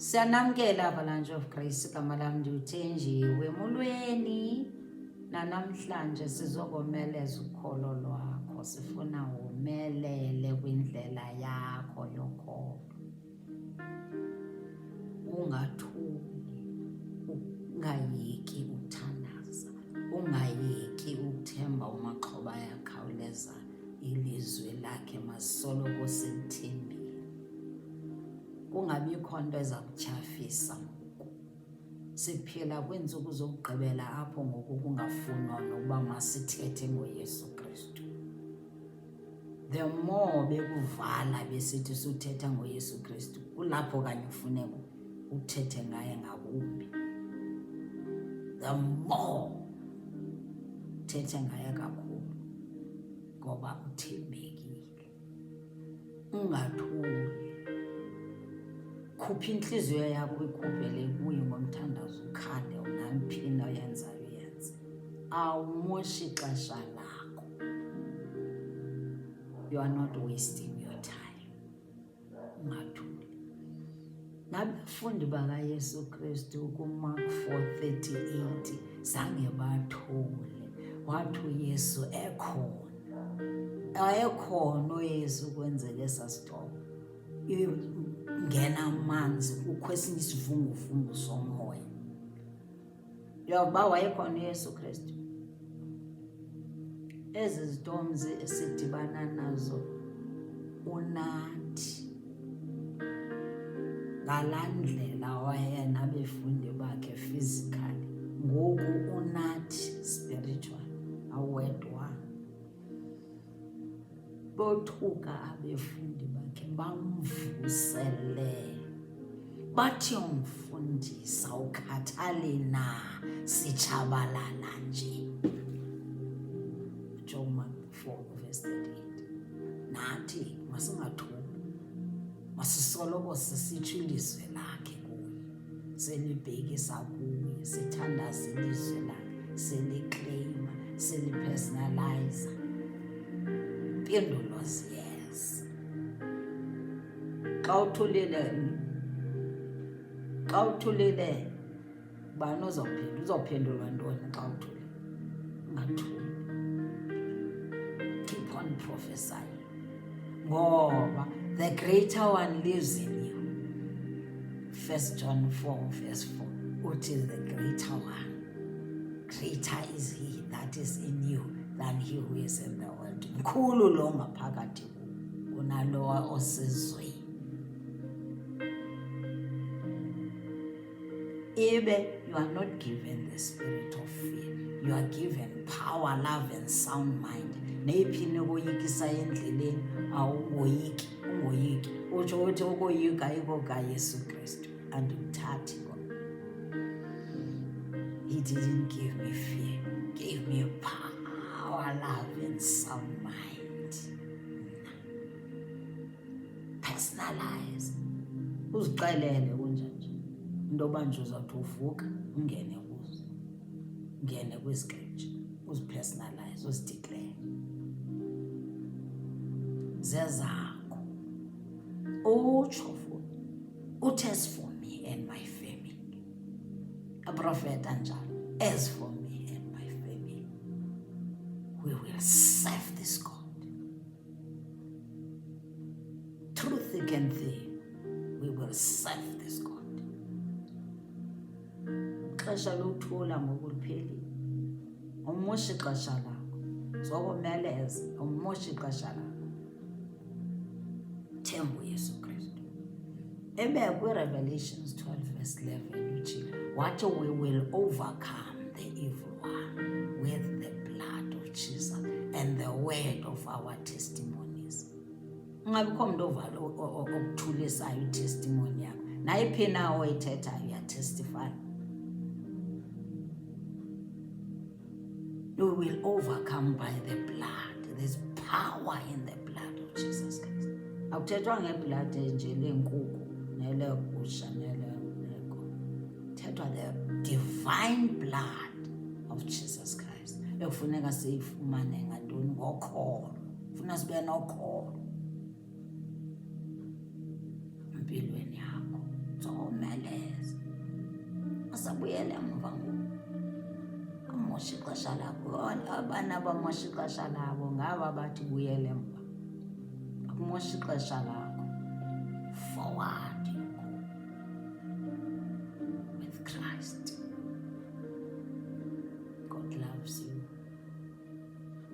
Siyanamkela Avalanche of Grace, igama lami ndiwuthenjiwe emolweni. Namhlanje sizokomeleza ukholo lwakho. Sifuna womelele kwindlela yakho yokholo. Ungathuli, ungayeki ukuthandaza, ungayeki ukuthemba umaxhoba ayakhawuleza ilizwi lakhe masoloko silithembile. Kungabikho nto eza kutyhafisa ngoku. Siphila kwiintsuku zokugqibela apho ngoku kungafunwa nokuba masithethe ngoYesu Kristu. The more bekuvala besithi suthetha ngoYesu Kristu, kulapho kanye ufuneka uthethe ngaye ngakumbi. The more uthethe ngaye kakhulu ngoba uthembekile. Ungathuli. Khupha inhliziyo yakho ikhuphele kuye ngomthandazo, ukhale unamphinda uyenzayo uyenze. Awumoshi ixesha lakho. You are not wasting your time. Ungathuli. Nabafundi bakaYesu Kristu kuMark 4:38 zange bathule. Wathi uYesu ekhona. Ayekhona uYesu kwenzele sasithoba. Ngena amanzi kukho esinye isivunguvungu somoya. Yokuba wayekhona uYesu Kristu. Ezi zitomzi esidibana nazo unathi ngalaa ndlela wayena befundi bakhe physically, ngoku unathi spiritual, awedwa. Bothuka abefundi bakhe bamvusele bathi, umfundisa ukhathale na, sitshabalala nje. John 4:38. Nathi masingathuki, masisoloko sisitsho ilizwi lakhe kuye, selibhekisa kuye, sithandaza ilizwi lakhe, selikleyima, selipersonalize. Impendulo yes. Xa uthulile bani uzophendulwa ntoni xa uthulile? Ungathuli. Keep on prophesying. Ngoba the greater one lives in you. 1 John 4:4 uthi the greater one. Greater is he that is in you than he who is in the world. Mkhulu lo ngaphakathi kunalowa osezweni. Ibe you are not given the spirit of fear. You are given power, love and sound mind. Neyiphini ukoyikisa endleleni awukoyiki, ungoyiki. Utsho uthi ukoyika iko kaYesu Kristu andimthathi kona. He didn't give me fear, gave me power, love and sound mind. Personalize. Uzixelele kunjanje. Into banje uzawuthi uvuka ungene kuzo. Ungene kwiscripture, uzipersonalize, uzideclare. Zezakho. Utsho futhi uthi as for me and my family. A prophet anjalo. As for me and my family, we will serve this God. Through thick and thin, we will serve this God. Xesha lokuthula ngokuliphelile. Awumoshi ixesha lakho. Zokomeleza, awumoshi ixesha lakho. Themba uYesu Kristu. Ebekwe Revelations 12:11 uthi wathi we will overcome the evil one with the blood of Jesus and the word of our testimonies. Ungabikho umuntu okuthulisayo itestimony yakho. Nayiphi na oyithethayo uyatestify. We will overcome by the blood. There's power in the blood of Jesus Christ. Akuthethwa ngeblood nje lenkuku nelegusha neleko. Thethwa the divine blood of Jesus Christ. Ekufuneka siyifumane ngantoni? Ngokholo. Ufuna sibe nokholo empilweni yakho. So usabuyela emva ngoku. Amosha ixesha lakho. Abana abamosha ixesha labo ngaba bathi buyela emva. Akumosha ixesha lakho. Forward you go with Christ. God loves you.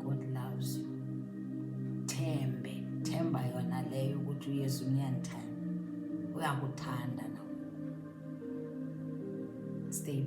God loves you. Themba yona leyo ukuthi uYesu uyandithanda. Uyakuthanda nawe. Stay